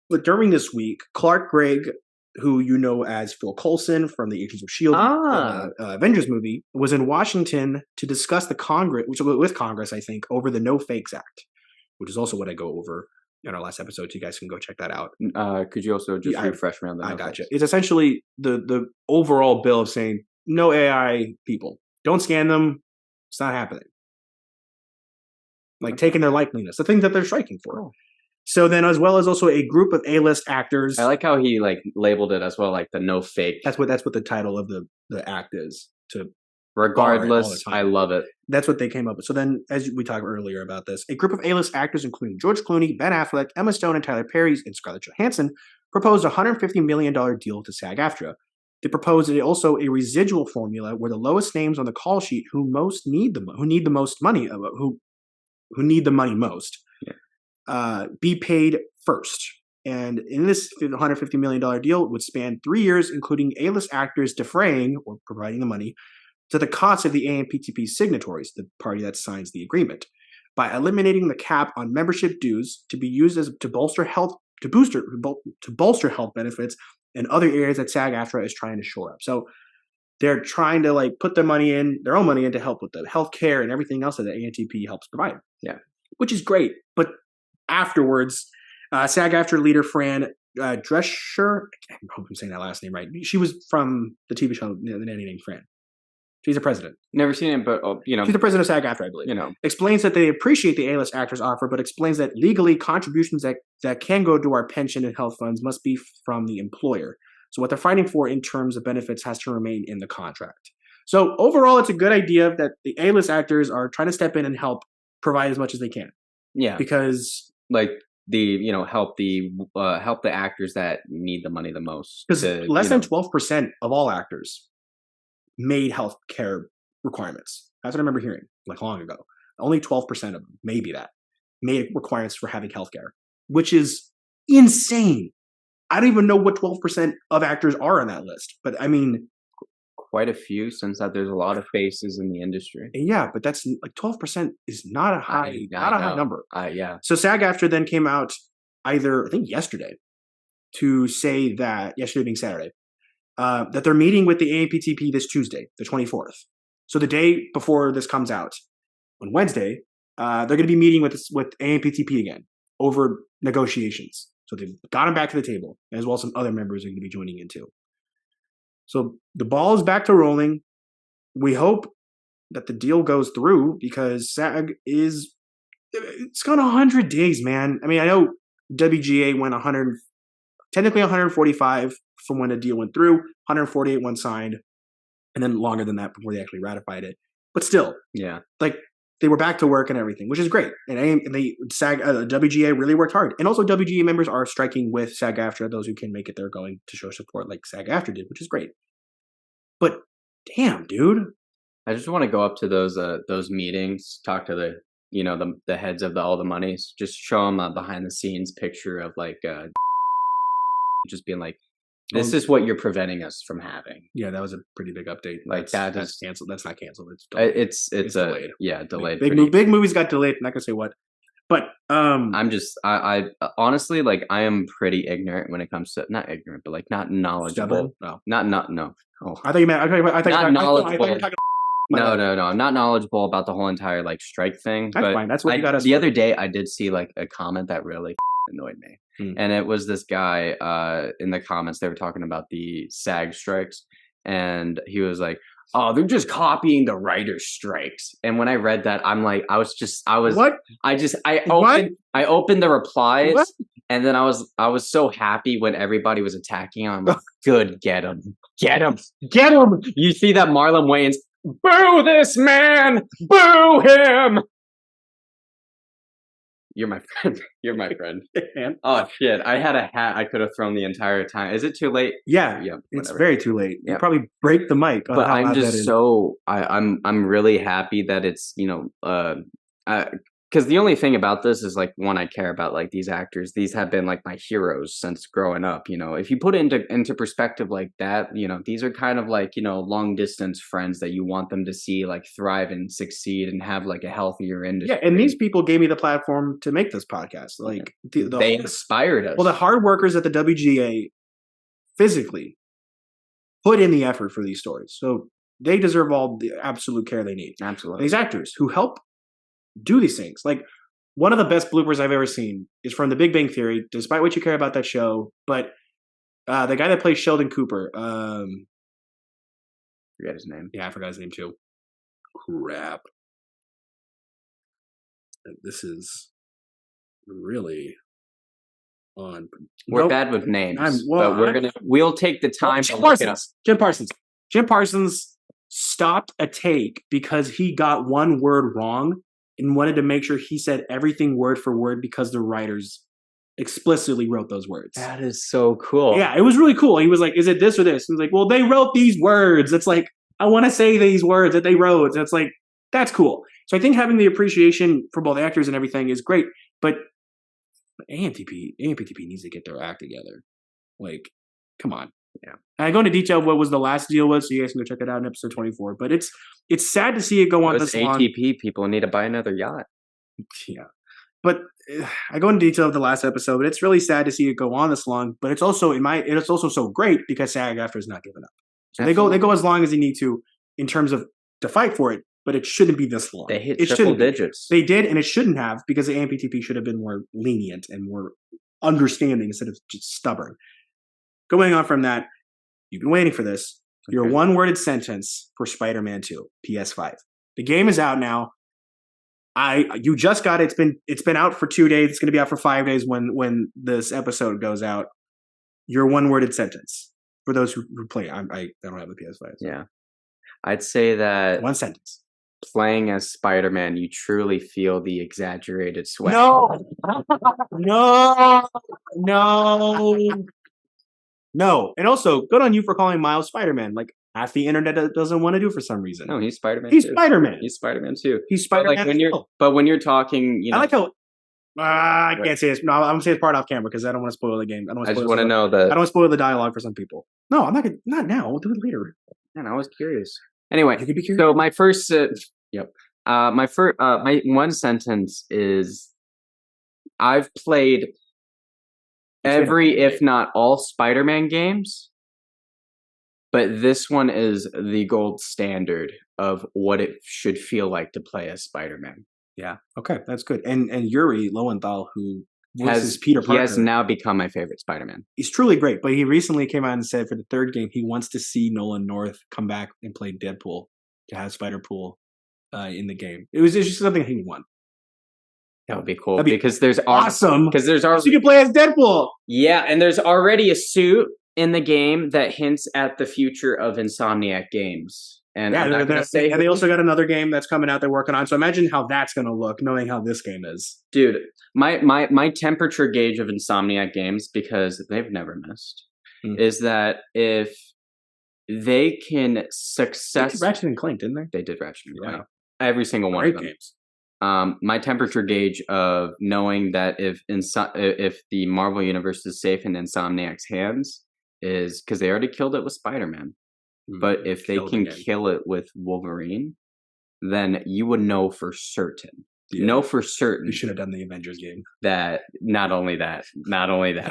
But during this week, Clark Gregg who you know as Phil Coulson from the Agents of S.H.I.E.L.D. Avengers movie, was in Washington to discuss with Congress, I think, over the No Fakes Act, which is also what I go over in our last episode. So you guys can go check that out. Could you also just refresh me on that? I gotcha. It's essentially the overall bill of saying no AI people. Don't scan them. It's not happening. Like taking their likeliness, the thing that they're striking for. Oh. So then, as well as also a group of A-list actors. I like how he like labeled it as well, like the no fake. That's what the title of the act is. Regardless, I love it. That's what they came up with. So then, as we talked earlier about this, a group of A-list actors, including George Clooney, Ben Affleck, Emma Stone, and Tyler Perry, and Scarlett Johansson, proposed a $150 million deal to SAG-AFTRA. They proposed also a residual formula where the lowest names on the call sheet who need the most money, who need the money most, be paid first. And in this $150 million deal would span 3 years, including A-list actors defraying or providing the money to the cost of the AMPTP signatories, the party that signs the agreement, by eliminating the cap on membership dues to be used to bolster health benefits and other areas that SAG-AFTRA is trying to shore up. So they're trying to like put their own money in to help with the healthcare and everything else that the AMPTP helps provide. Yeah, which is great. But afterwards, SAG-AFTRA leader Fran Drescher, I hope I'm saying that last name right. She was from the TV show The Nanny Named Fran. She's the president. Never seen it, but she's the president of SAG-AFTRA, I believe. Explains that they appreciate the A-list actors offer, but explains that legally contributions that can go to our pension and health funds must be from the employer. So what they're fighting for in terms of benefits has to remain in the contract. So overall, it's a good idea that the A-list actors are trying to step in and help provide as much as they can. Yeah, because like help the actors that need the money the most. Because less than 12% of all actors made health care requirements. That's what I remember hearing like long ago. Only 12% of them, maybe that, made requirements for having health care, which is insane. I don't even know what 12% of actors are on that list, but I mean, quite a few, since that there's a lot of faces in the industry. Yeah, but that's like 12% is not a high number. Yeah. So SAG-AFTRA then came out either, I think yesterday, to say that, yesterday being Saturday, that they're meeting with the AMPTP this Tuesday, the 24th. So the day before this comes out, on Wednesday, they're going to be meeting with AMPTP again over negotiations. So they've got them back to the table, as well as some other members are going to be joining in too. So the ball is back to rolling. We hope that the deal goes through because SAG it's gone 100 days, man. I mean, I know WGA went 145 from when the deal went through, 148 when signed, and then longer than that before they actually ratified it. But still, yeah, like they were back to work and everything, which is great. And WGA really worked hard. And also WGA members are striking with SAG-AFTRA. Those who can make it, they're going to show support like SAG-AFTRA did, which is great. But damn, dude. I just want to go up to those meetings, talk to the heads of all the monies, just show them a behind the scenes picture of like just being like, this is what you're preventing us from having. Yeah, that was a pretty big update. Like that's canceled. That's not canceled. It's delayed. It's delayed. Yeah, delayed. Big movies got delayed. I'm not gonna say what, but I'm just I honestly like I am pretty ignorant when it comes to not ignorant, but like not knowledgeable. No, no. Oh, I thought you meant. I thought not knowledgeable. No, I'm not knowledgeable about the whole entire like strike thing. That's fine. That's what you got us. The other day, I did see like a comment that really annoyed me. And it was this guy in the comments. They were talking about the SAG strikes, and he was like, "Oh, they're just copying the writers' strikes." And when I read that, I'm like, I opened the replies, what? And then I was so happy when everybody was attacking him. I'm like, good, get him. You see that Marlon Wayans? Boo this man! Boo him! You're my friend. Oh shit! I had a hat I could have thrown the entire time. Is it too late? Yeah. It's very too late. Yeah. You probably break the mic. But I'm just I'm really happy that it's because the only thing about this is like one, I care about like these actors. These have been like my heroes since growing up. If you put it into perspective like that, these are kind of like long distance friends that you want them to see like thrive and succeed and have like a healthier industry. Yeah, and these people gave me the platform to make this podcast. Like they inspired us. Well, the hard workers at the WGA physically put in the effort for these stories. So they deserve all the absolute care they need. Absolutely. These actors who help do these things. Like, one of the best bloopers I've ever seen is from The Big Bang Theory, despite what you care about that show. But the guy that plays Sheldon Cooper, Forget his name. yeah, I forgot his name too. Crap. This is really on. We're bad with names, well, but we'll take the time to Jim look it up. Parsons. Jim Parsons. Jim Parsons stopped a take because he got one word wrong and wanted to make sure he said everything word for word because the writers explicitly wrote those words. That is so cool. Yeah, it was really cool. He was like, is it this or this? He was like, well, they wrote these words. It's like, I want to say these words that they wrote. And it's like, that's cool. So I think having the appreciation for both actors and everything is great. But AMPTP needs to get their act together. Like, come on. Yeah. And I go into detail what was the last deal was, so you guys can go check it out in episode 24. But it's sad to see it go on Those this long. ATP people need to buy another yacht. Yeah. But I go into detail of the last episode, but it's really sad to see it go on this long. But it's also it's also so great because SAG-AFTRA is not giving up. So they go as long as they need to in terms of to fight for it, but it shouldn't be this long. They hit it triple digits. They did, and it shouldn't have because the AMPTP should have been more lenient and more understanding instead of just stubborn. Going on from that, you've been waiting for this. Okay. Your one-worded sentence for Spider-Man 2, PS5. The game is out now. You just got it. It's been out for 2 days. It's going to be out for 5 days when this episode goes out. Your one-worded sentence for those who play. I don't have a PS5. So. Yeah, I'd say that one sentence. Playing as Spider-Man, you truly feel the exaggerated sweat. No, and also, good on you for calling Miles Spider-Man. Like, half the internet doesn't want to do for some reason. No, he's Spider-Man. He's Spider-Man. He's Spider-Man too. He's Spider-Man. But when you're talking, I like how I can't say this. No, I'm gonna say this part off camera because I don't want to spoil the game. I just want to know that I don't want to spoil the dialogue for some people. No, I'm not gonna. Not now. We'll do it later. Man, I was curious. Anyway, you could be curious. So my first, my one sentence is, I've played every, if not all, Spider-Man games, but this one is the gold standard of what it should feel like to play as Spider-Man. Yeah. Okay, that's good. And Yuri Lowenthal, who voices Peter Parker, he has now become my favorite Spider-Man. He's truly great, but he recently came out and said for the third game he wants to see Nolan North come back and play Deadpool to have Spider-Pool in the game. It was just something he would want. That would be cool because there's awesome. Because there's already, so you can play as Deadpool. Yeah, and there's already a suit in the game that hints at the future of Insomniac games. And yeah, they also got another game that's coming out they're working on. So imagine how that's going to look, knowing how this game is. Dude, my temperature gauge of Insomniac games, because they've never missed, is that if they can successfully... They did Ratchet and Clank, didn't they? They did Ratchet and Clank. Every single one of them. Games. My temperature gauge of knowing that if the Marvel Universe is safe in Insomniac's hands is because they already killed it with Spider-Man. But if they can kill it with Wolverine, then you would know for certain. Yeah. Know for certain. You should have done the Avengers game. That not only that,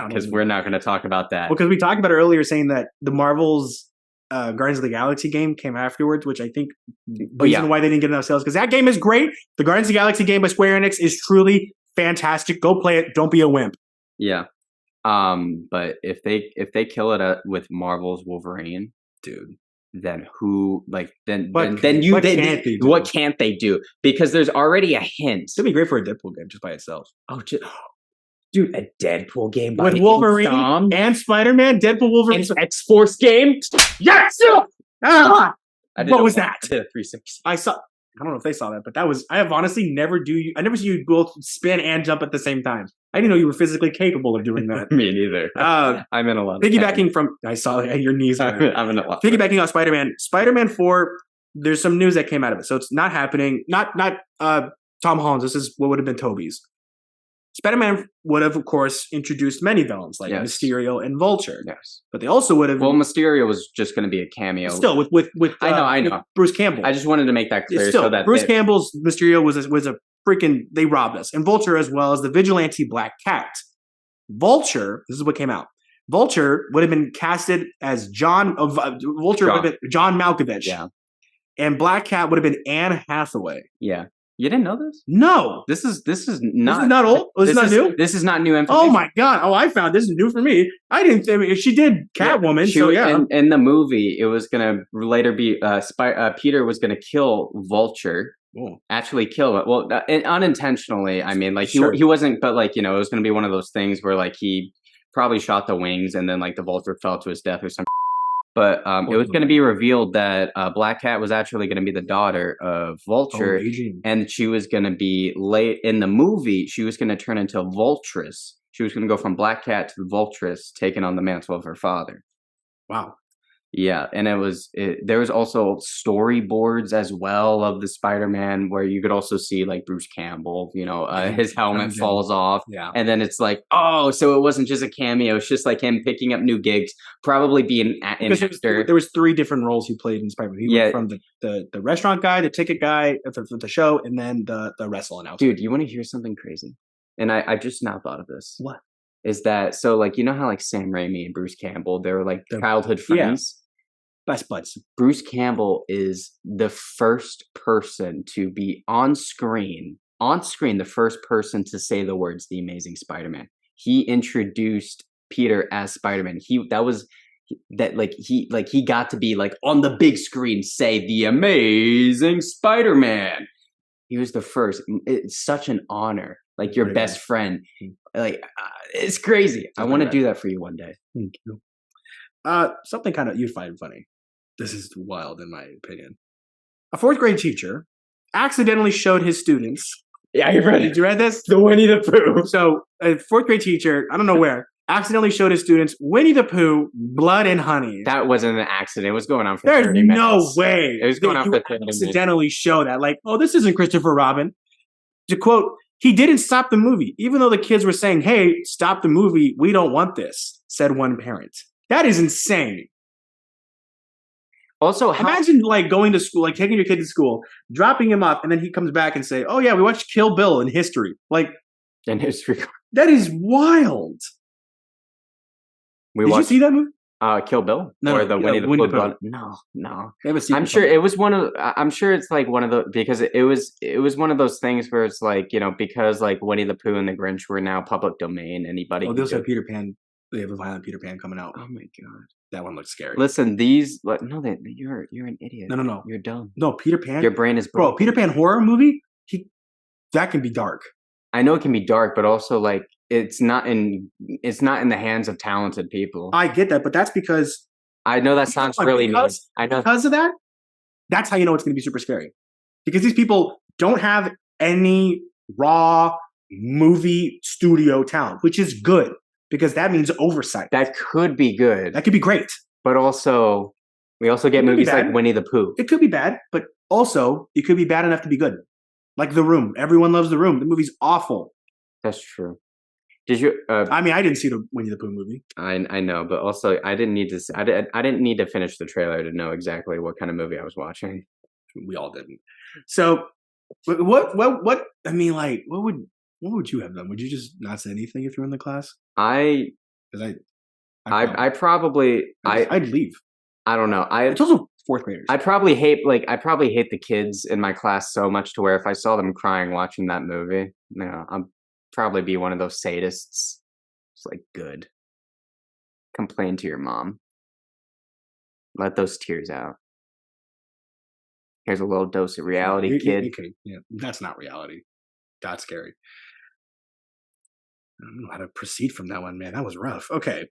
because we're not going to talk about that. Well, because we talked about it earlier, saying that the Marvel's Guardians of the Galaxy game came afterwards, which I think the reason why they didn't get enough sales, because that game is great. The Guardians of the Galaxy game by Square Enix is truly fantastic. Go play it. Don't be a wimp. Yeah. But if they kill it with Marvel's Wolverine, dude, then what can't they do? Because there's already a hint. It'd be great for a Deadpool game just by itself. Oh, dude, a Deadpool game with Wolverine and Spider-Man. Deadpool Wolverine X-Force game. Yes. What was that? I did a 360. I don't know if they saw that, but I have honestly never see you both spin and jump at the same time. I didn't know you were physically capable of doing that. Me neither. I'm in a lot of piggybacking from, I saw that your knees. I'm in a lot. Piggybacking on Spider-Man 4, there's some news that came out of it. So it's not happening. Not Tom Holland's. This is what would have been Toby's. Spider-Man would have, of course, introduced many villains like Mysterio and Vulture. Yes, but they also would have. Well, Mysterio was just going to be a cameo. Still, with I know. With Bruce Campbell. I just wanted to make that clear. So that Bruce Campbell's Mysterio was a freaking. They robbed us, and Vulture as well as the vigilante Black Cat. Vulture. This is what came out. Vulture would have been casted as Vulture would have been John Malkovich. Yeah. And Black Cat would have been Anne Hathaway. Yeah. You didn't know this? No. This is not This is not old? This is not new? This is not new information. Oh my God. Oh, I found this is new for me. I didn't think she did Catwoman. Yeah, so yeah. In the movie, it was going to later be Peter was going to kill Vulture. Ooh. Actually kill it. Well, unintentionally. I mean, like Sure. he wasn't, but like, you know, it was going to be one of those things where like he probably shot the wings and then like the Vulture fell to his death or something. But it was going to be revealed that Black Cat was actually going to be the daughter of Vulture, and she was going to be late in the movie. She was going to turn into Vultress. She was going to go from Black Cat to Vultress, taking on the mantle of her father. Wow. Yeah, and there was also storyboards as well of the Spider-Man where you could also see like Bruce Campbell, you know, his helmet falls off. Yeah. And then it's like, oh, so it wasn't just a cameo. It's just like him picking up new gigs, probably being an actor. There was 3 different roles he played in Spider-Man. He went from the restaurant guy, the ticket guy for the show, and then the wrestle announcer. Dude, you want to hear something crazy? And I just now thought of this. What? Is that, so like, you know how like Sam Raimi and Bruce Campbell, they were like childhood friends? Yeah. Best buds. Bruce Campbell is the first person to be on screen, the first person to say the words "The Amazing Spider-Man." He introduced Peter as Spider-Man. He got to be like on the big screen say "The Amazing Spider-Man." He was the first. It's such an honor. Like your best friend. Like it's crazy. I want to do that for you one day. Thank you. Something kind of you'd find funny. This is wild, in my opinion. A 4th grade teacher accidentally showed his students. Yeah, you read it. Did you read this? The Winnie the Pooh. So, a 4th grade teacher, I don't know where, accidentally showed his students Winnie the Pooh, Blood and Honey. That wasn't an accident. It was going on for There's 30 minutes. no way. It was going on for 30 minutes. Accidentally show that. Like, oh, this isn't Christopher Robin. To quote, he didn't stop the movie. Even though the kids were saying, hey, stop the movie. We don't want this, said one parent. That is insane. Also, imagine like going to school, like taking your kid to school, dropping him off, and then he comes back and say, "Oh yeah, we watched Kill Bill in history." Like in history, that is wild. Did you see that movie? Kill Bill or the Winnie the Pooh? No. I'm sure it was one of. I'm sure it's like one of the because it was one of those things where it's like, you know, because like Winnie the Pooh and the Grinch were now public domain. Anybody? Oh, they also have Peter Pan. They have a violent Peter Pan coming out. Oh my God. That one looks scary. Listen, you're an idiot. No. You're dumb. No, Peter Pan. Your brain is broken. Bro, Peter Pan horror movie? That can be dark. I know it can be dark, but also like it's not in the hands of talented people. I get that, but that's because I know that sounds really mean. I know because of that. That's how you know it's going to be super scary. Because these people don't have any raw movie studio talent, which is good. Because that means oversight. That could be good. That could be great. But also, we also get movies like Winnie the Pooh. It could be bad, but also it could be bad enough to be good. Like The Room. Everyone loves The Room. The movie's awful. That's true. Did you? I mean, I didn't see the Winnie the Pooh movie. I know, but also I didn't need to. I didn't need to finish the trailer to know exactly what kind of movie I was watching. We all didn't. So, what? I mean, like, what would you have done? Would you just not say anything if you were in the class? I'd leave. I don't know. It's also 4th graders. I probably hate the kids in my class so much to where if I saw them crying watching that movie, you know, I'd probably be one of those sadists. It's like, good. Complain to your mom. Let those tears out. Here's a little dose of reality, kid. Okay, yeah, that's not reality. That's scary. I don't know how to proceed from that one, man. That was rough. Okay.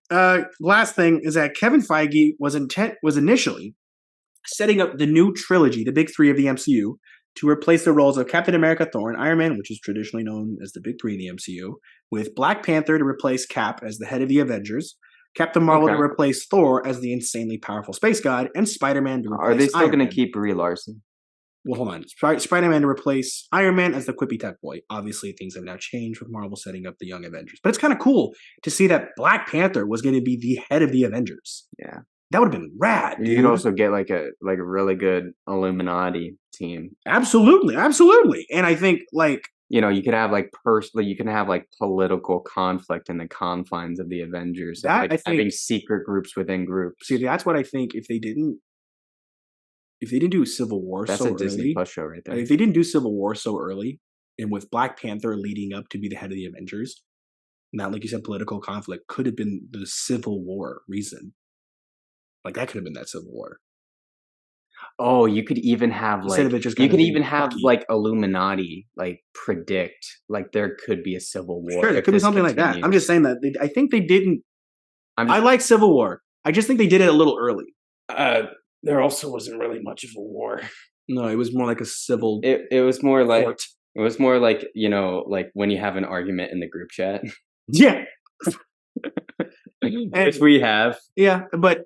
Last thing is that Kevin Feige was initially setting up the new trilogy, the big 3 of the MCU, to replace the roles of Captain America, Thor, and Iron Man, which is traditionally known as the big 3 in the MCU, with Black Panther to replace Cap as the head of the Avengers, Captain Marvel to replace Thor as the insanely powerful space god, and Spider-Man to replace Are they still going to keep Brie Larson? Well, hold on. Spider-Man to replace Iron Man as the quippy tech boy. Obviously, things have now changed with Marvel setting up the Young Avengers. But it's kind of cool to see that Black Panther was going to be the head of the Avengers. Yeah. That would have been rad. You could also get like a really good Illuminati team. Absolutely. And I think like you could have like you can have like political conflict in the confines of the Avengers. That, Like I think, having secret groups within groups. see, that's what I think. If they didn't do Civil War That's so a Disney early, Plus show right there. if they didn't do Civil War so early, and with Black Panther leading up to be the head of the Avengers, not like you said, political conflict could have been the Civil War reason. Like that could have been that Civil War. Oh, you could even have Instead like of it just you kinda could being even have Bucky. like Illuminati like predict like there could be a civil war. Sure, there if could be this something like that. I'm continues. just saying that I think they didn't. I'm I just, like Civil War. I just think they did it a little early. There also wasn't really much of a war. No, it was more like a civil. it was more like court. it was more like like when you have an argument in the group chat, Yeah, which we have. yeah, but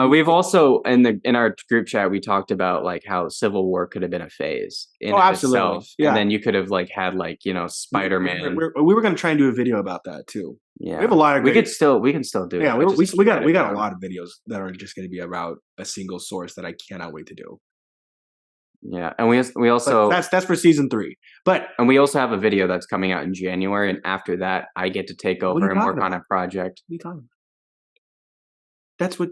We've also in our group chat we talked about like how Civil War could have been a phase in Oh, of absolutely. itself, Yeah. and then you could have like had like Spider-Man. we were going to try and do a video about that too. Yeah, We have a lot of. we great- can still do. Yeah, it. I we just got can't we get it got a down. lot of videos that are just going to be about a single source that I cannot wait to do. Yeah, and we But also that's for season 3. But and we also have a video that's coming out in January, and after that, I get to take What are over you and work talking on a about? project. what are you talking about? That's what.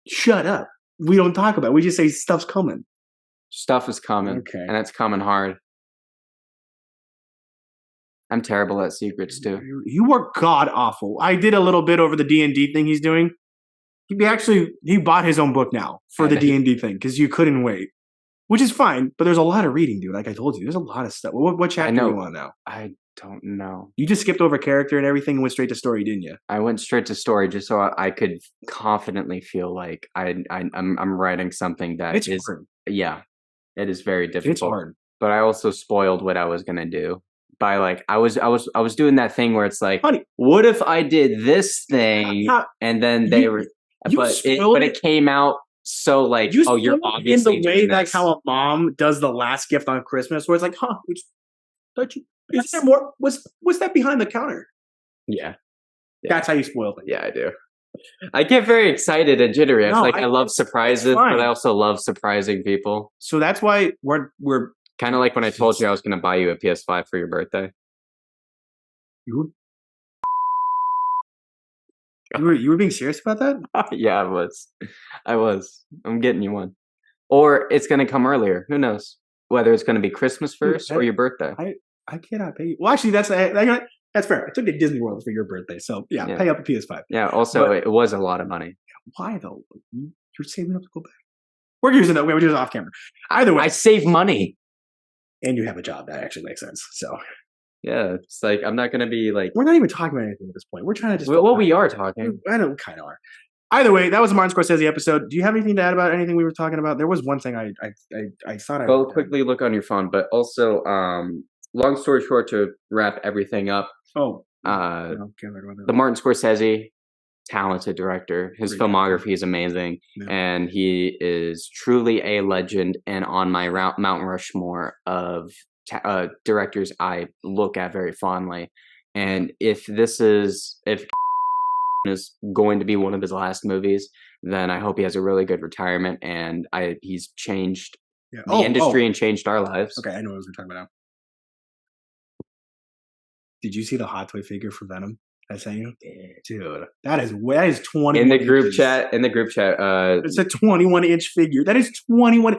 Shut up. We don't talk about it. We just say stuff's coming. Stuff is coming, Okay. and it's coming hard. I'm terrible at secrets too. You are god awful. I did a little bit over the D&D thing he's doing. He bought his own book now for the D&D thing because you couldn't wait, which is fine. But there's a lot of reading, dude. Like I told you, there's a lot of stuff. What chapter are you on now? I don't know. You just skipped over character and everything and went straight to story, didn't you? I went straight to story just so I could confidently feel like I'm writing something that It's is hard. yeah, it is very difficult. It's hard. But I also spoiled what I was gonna do by like I was doing that thing where it's like, Honey, what if I did this thing How- and then they you- were, you but spoiled it came out so like, you oh, you're spoiled obviously in the way doing like this. how a mom does the last gift on Christmas, where it's like, don't you? Is there more? What's that behind the counter? Yeah, That's how you spoil things. yeah, I do. I get very excited and jittery. It's No, like I love surprises, fine. but I also love surprising people. So that's why we're Kind of like when I told you I was going to buy you a PS5 for your birthday. you were being serious about that? Yeah, I was. I'm getting you one. Or it's going to come earlier. Who knows? Whether it's going to be Christmas first or your birthday. I cannot pay you. Well, actually, that's fair. I took you to Disney World for your birthday, so yeah. Pay up a PS5. Yeah, also, But- it was a lot of money. Why though? You're saving up to go back. We're using that. We're just off camera. Either way, I save money. and you have a job that actually makes sense. So Yeah, it's like, I'm not going to be like, we're not even talking about anything at this point. We're trying to just. well, we are talking. I know we kind of are. Either way, that was a Martin Scorsese episode. Do you have anything to add about anything we were talking about? There was one thing I thought I Go wrote down. quickly look on your phone, but also, long story short, to wrap everything up, Oh, uh, no, can't talk about that. the Martin Scorsese, talented director. His Great filmography is amazing, Yeah. and he is truly a legend and on my Mount Rushmore of directors I look at very fondly. And if is going to be one of his last movies, then I hope he has a really good retirement, and he's changed Yeah. the industry and changed our lives. Okay, I know what we're talking about now. Did you see the hot toy figure for Venom? I sent you, dude. That is 20 In the group chat, It's a 21-inch figure. That is 21.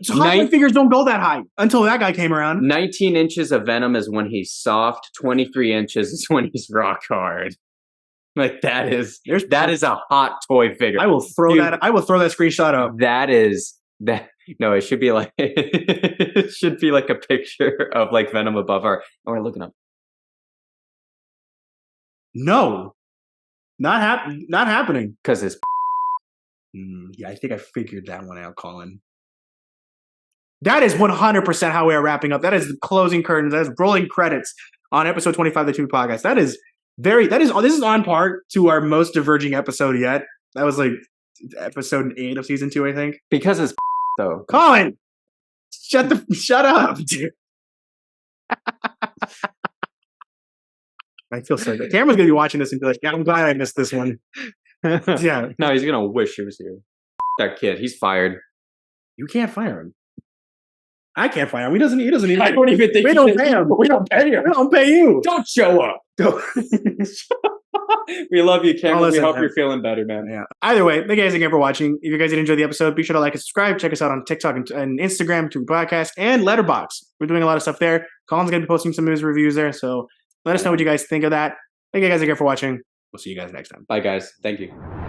So hot toy Nine- figures don't go that high until that guy came around. 19 inches of Venom is when he's soft. 23 inches is when he's rock hard. Like that is a hot toy figure. I will throw Dude. that. I will throw that screenshot up. That is that. No, it should be like it should be like a picture of like Venom above our. Oh, we're looking up. No, not happening. Because it's Yeah, I think I figured that one out, Colin. That is 100% how we are wrapping up. That is the closing curtains. That is rolling credits on episode 25 of the Tu-Vie podcast. This is on par to our most diverging episode yet. That was like episode 8 of season 2, I think. because it's though. Colin, shut up, dude. I feel so good. Cameron's gonna be watching this and be like, "Yeah, I'm glad I missed this one." Yeah, No, he's gonna wish he was here. That kid, he's fired. you can't fire him. I can't fly him. He doesn't need I don't even think We don't pay him. We don't pay him. We don't pay you. Don't show up. We love you, Cameron. We listen, hope man. you're feeling better, man. Yeah. Either way, thank you guys again for watching. If you guys did enjoy the episode, be sure to like and subscribe. Check us out on TikTok and Instagram, to podcast, and Letterboxd. We're doing a lot of stuff there. Colin's going to be posting some news reviews there, so let us know what you guys think of that. Thank you guys again for watching. We'll see you guys next time. Bye, guys. Thank you.